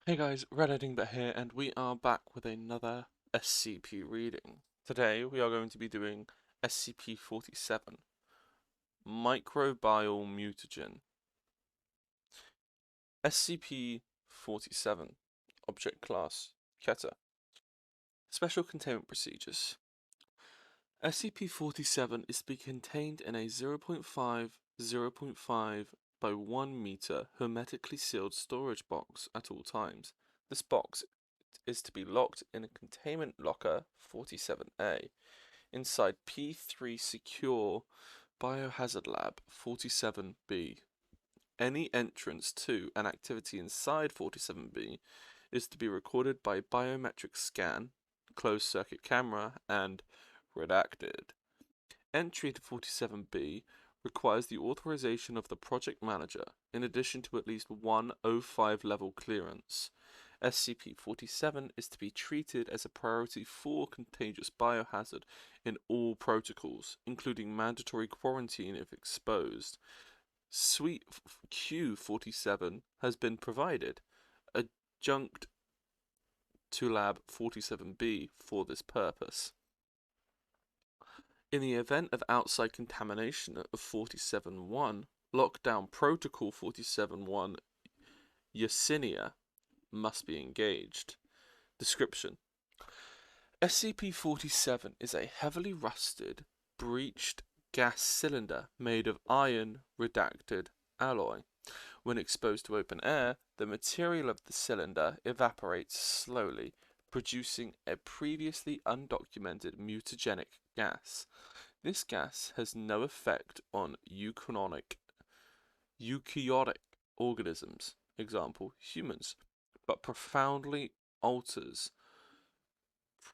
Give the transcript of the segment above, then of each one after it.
Hey guys, Red Edingbot here, and we are back with another SCP reading. Today we are going to be doing SCP-47, Microbial Mutagen. SCP-47, Object Class, Keter. Special Containment Procedures. SCP-47 is to be contained in a 0.5 by 1 meter hermetically sealed storage box at all times. This box is to be locked in a containment locker 47A inside P3 Secure Biohazard Lab 47B. Any entrance to and activity inside 47B is to be recorded by biometric scan, closed circuit camera, and redacted. Entry to 47B requires the authorization of the project manager, in addition to at least one O5 level clearance. SCP-47 is to be treated as a priority 4 contagious biohazard in all protocols, including mandatory quarantine if exposed. Suite Q-47 has been provided, adjunct to Lab 47B for this purpose. In the event of outside contamination of 47-1, Lockdown Protocol 47-1 Yersinia must be engaged. Description: SCP-47 is a heavily rusted, breached gas cylinder made of iron-redacted alloy. When exposed to open air, the material of the cylinder evaporates slowly, producing a previously undocumented mutagenic gas. This gas has no effect on eukaryotic organisms, example humans, but profoundly alters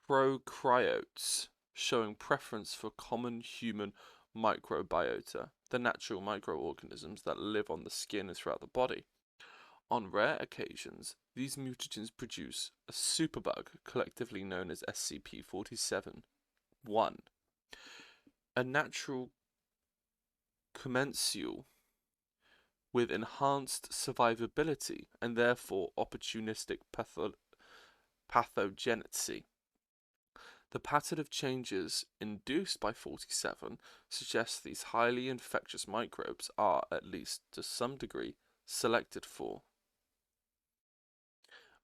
prokaryotes, showing preference for common human microbiota, the natural microorganisms that live on the skin and throughout the body. On rare occasions, these mutagens produce a superbug, collectively known as SCP-47-1, a natural commensal with enhanced survivability and therefore opportunistic pathogenicity. The pattern of changes induced by 47 suggests these highly infectious microbes are, at least to some degree, selected for.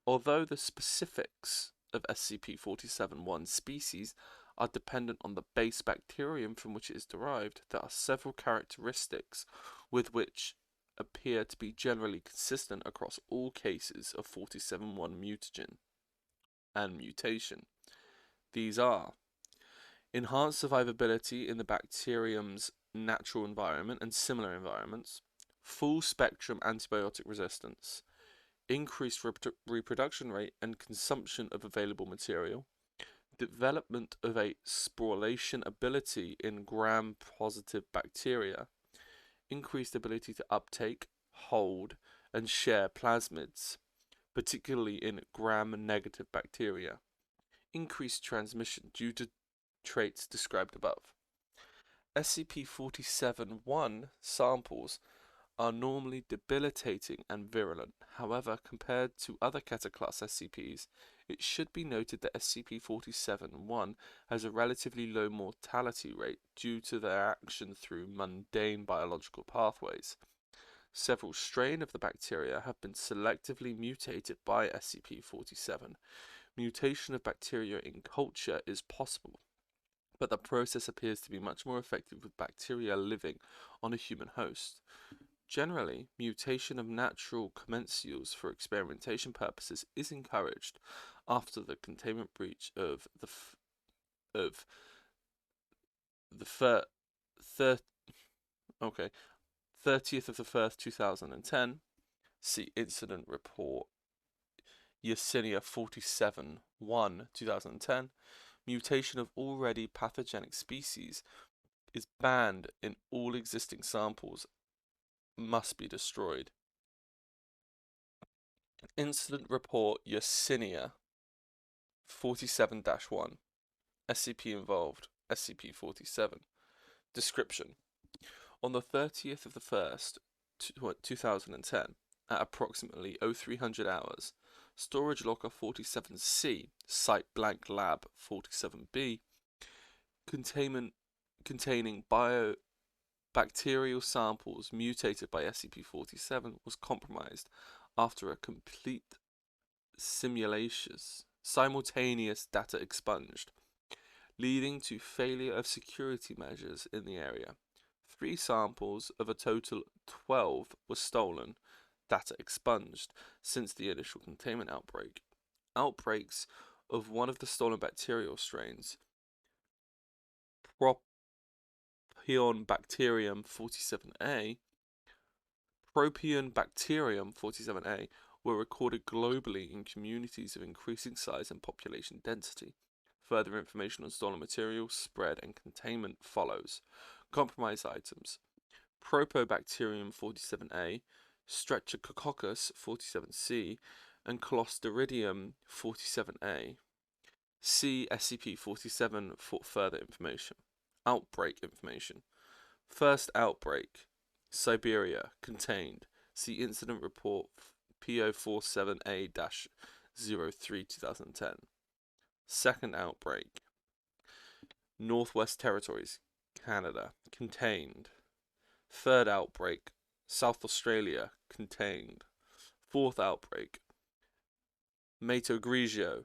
Although the specifics of SCP-47-1 species are dependent on the base bacterium from which it is derived, there are several characteristics with which appear to be generally consistent across all cases of 47-1 mutagen and mutation. These are enhanced survivability in the bacterium's natural environment and similar environments, full spectrum antibiotic resistance, increased reproduction rate and consumption of available material, development of a sporulation ability in gram-positive bacteria, increased ability to uptake, hold, and share plasmids, particularly in gram-negative bacteria, increased transmission due to traits described above. SCP-47-1 samples are normally debilitating and virulent. However, compared to other Keter class SCPs, it should be noted that SCP-47-1 has a relatively low mortality rate due to their action through mundane biological pathways. Several strains of the bacteria have been selectively mutated by SCP-47. Mutation of bacteria in culture is possible, but the process appears to be much more effective with bacteria living on a human host. Generally, mutation of natural commensals for experimentation purposes is encouraged after the containment breach of the 30th of the 1st, 2010. See Incident Report Yersinia 47-1, 2010. Mutation of already pathogenic species is banned in all existing samples, must be destroyed. Incident Report Yersinia 47-1. SCP involved, SCP-47. Description: on the 30th of the 1st, 2010, at approximately 0300 hours, Storage Locker 47C, Site Blank Lab 47B, containing bacterial samples mutated by SCP-047 was compromised after a complete simultaneous data expunged, leading to failure of security measures in the area. 3 samples of a total 12 were stolen, data expunged, since the initial containment outbreak. Outbreaks of one of the stolen bacterial strains, Propionibacterium 47A, were recorded globally in communities of increasing size and population density. Further information on stolen materials, spread, and containment follows. Compromised items: Propionibacterium 47A, Streptococcus 47C, and Clostridium 47A. See SCP-47 for further information. Outbreak information. First outbreak, Siberia, contained. See Incident Report P047A-03 2010. Second outbreak, Northwest Territories, Canada, contained. Third outbreak, South Australia, contained. Fourth outbreak, Mato Grigio,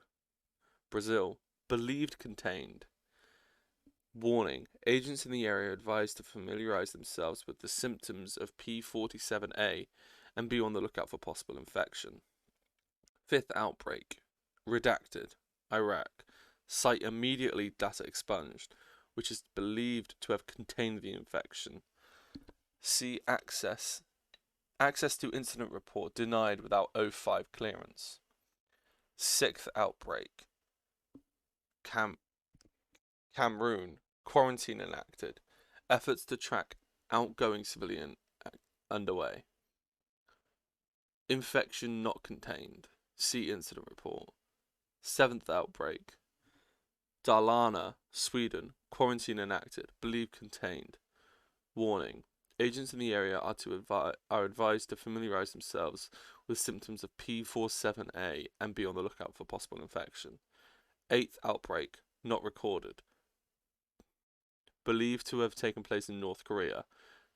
Brazil, believed contained. Warning: agents in the area are advised to familiarize themselves with the symptoms of P47A and be on the lookout for possible infection. Fifth outbreak, redacted, Iraq, site immediately data expunged, which is believed to have contained the infection. See access to incident report denied without O5 clearance. Sixth outbreak, Cameroon, quarantine enacted, efforts to track outgoing civilian underway. Infection not contained. See incident report. Seventh outbreak, Dalarna, Sweden, quarantine enacted, believed contained. Warning: agents in the area are advised to familiarize themselves with symptoms of P47A and be on the lookout for possible infection. Eighth outbreak, not recorded, believed to have taken place in North Korea,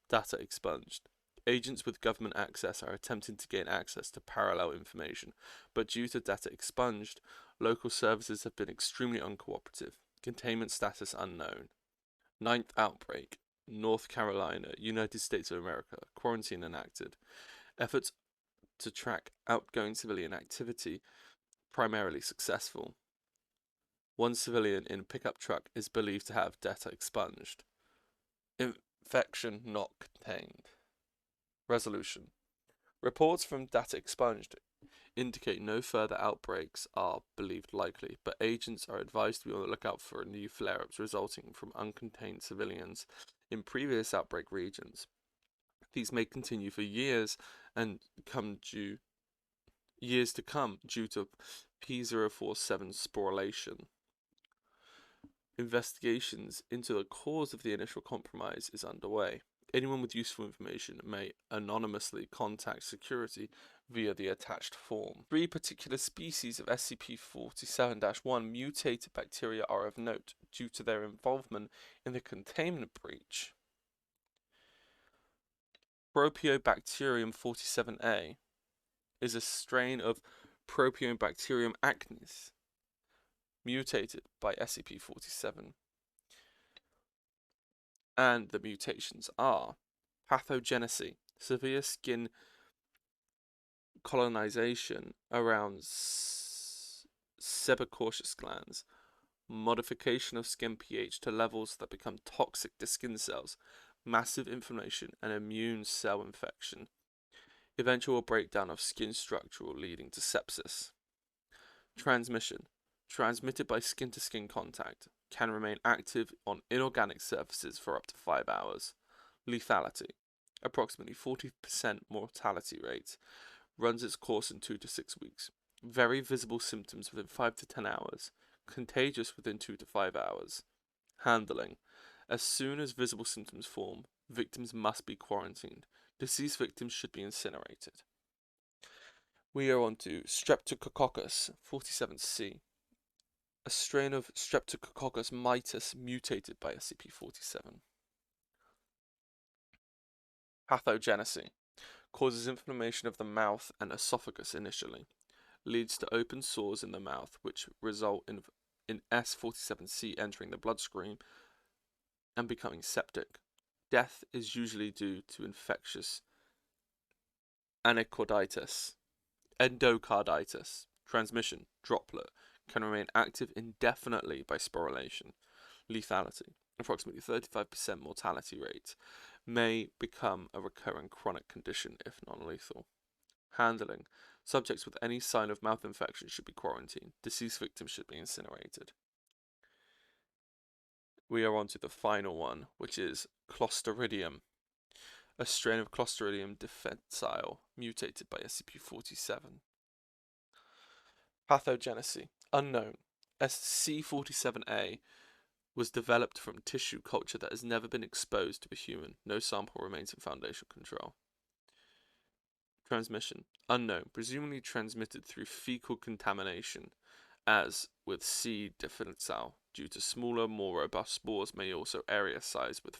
data expunged. Agents with government access are attempting to gain access to parallel information, but due to data expunged, local services have been extremely uncooperative. Containment status unknown. Ninth outbreak, North Carolina, United States of America, quarantine enacted. Efforts to track outgoing civilian activity primarily successful. One civilian in a pickup truck is believed to have data expunged. Infection not contained. Resolution: reports from data expunged indicate no further outbreaks are believed likely, but agents are advised to be on the lookout for new flare-ups resulting from uncontained civilians in previous outbreak regions. These may continue for years to come due to P047 sporulation. Investigations into the cause of the initial compromise is underway. Anyone with useful information may anonymously contact security via the attached form. 3 particular species of SCP-47-1 mutated bacteria are of note due to their involvement in the containment breach. Propionibacterium 47A is a strain of Propionibacterium acnes, mutated by SCP-47. And the mutations are pathogenesis, severe skin colonization around sebaceous glands, modification of skin pH to levels that become toxic to skin cells, massive inflammation and immune cell infection, eventual breakdown of skin structure leading to sepsis. Transmission: transmitted by skin-to-skin contact, can remain active on inorganic surfaces for up to 5 hours. Lethality: approximately 40% mortality rate, runs its course in 2 to 6 weeks. Very visible symptoms within 5 to 10 hours. Contagious within 2 to 5 hours. Handling: as soon as visible symptoms form, victims must be quarantined. Deceased victims should be incinerated. We are on to Streptococcus 47C, a strain of Streptococcus mitis mutated by SCP-047. Pathogenesis causes inflammation of the mouth and esophagus initially, leads to open sores in the mouth which result in S47C entering the bloodstream and becoming septic. Death is usually due to infectious endocarditis. Transmission, droplet, can remain active indefinitely by sporulation. Lethality, approximately 35% mortality rate, may become a recurring chronic condition if non-lethal. Handling, subjects with any sign of mouth infection should be quarantined. Deceased victims should be incinerated. We are on to the final one, which is Clostridium, a strain of Clostridium difficile mutated by SCP-047. Pathogenesis, unknown. SCP-047A was developed from tissue culture that has never been exposed to a human. No sample remains in Foundation control. Transmission, unknown, presumably transmitted through fecal contamination, as with C. difficile, due to smaller, more robust spores may also area size with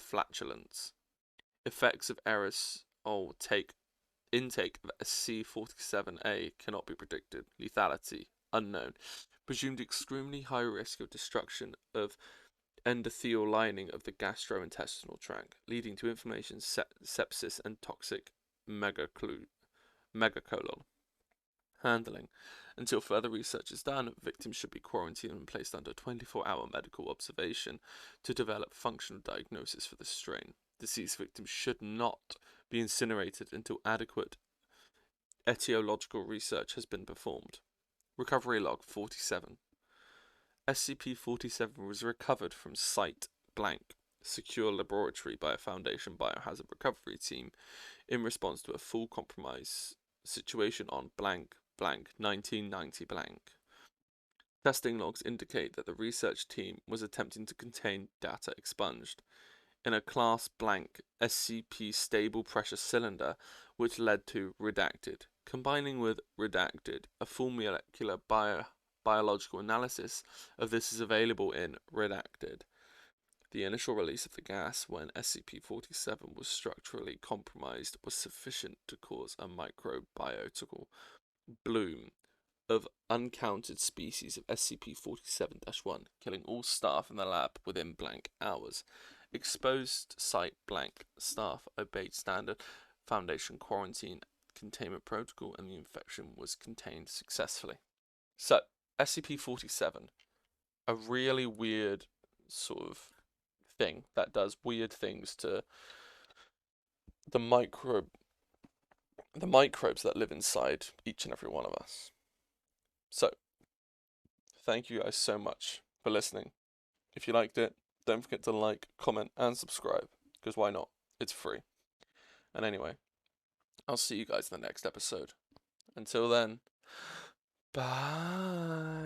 flatulence. Effects of aerosol intake of SCP-047A cannot be predicted. Lethality, unknown. Presumed extremely high risk of destruction of endothelial lining of the gastrointestinal tract, leading to inflammation, sepsis, and toxic megacolon. Handling. Until further research is done, victims should be quarantined and placed under 24-hour medical observation to develop functional diagnosis for the strain. Deceased victims should not be incinerated until adequate etiological research has been performed. Recovery log 47. SCP-047 was recovered from Site Blank, secure laboratory by a Foundation biohazard recovery team in response to a full compromise situation on blank 1990 blank. Testing logs indicate that the research team was attempting to contain data expunged in a class blank SCP stable pressure cylinder, which led to redacted. Combining with redacted, a full molecular biological analysis of this is available in redacted. The initial release of the gas when SCP-047 was structurally compromised was sufficient to cause a microbiological bloom of uncounted species of SCP-047-1, killing all staff in the lab within blank hours. Exposed site blank staff obeyed standard Foundation quarantine containment protocol and the infection was contained successfully. So, SCP-047, a really weird sort of thing that does weird things to the microbes that live inside each and every one of us. So, thank you guys so much for listening. If you liked it, don't forget to like, comment, and subscribe, because why not? It's free. And anyway, I'll see you guys in the next episode. Until then, bye.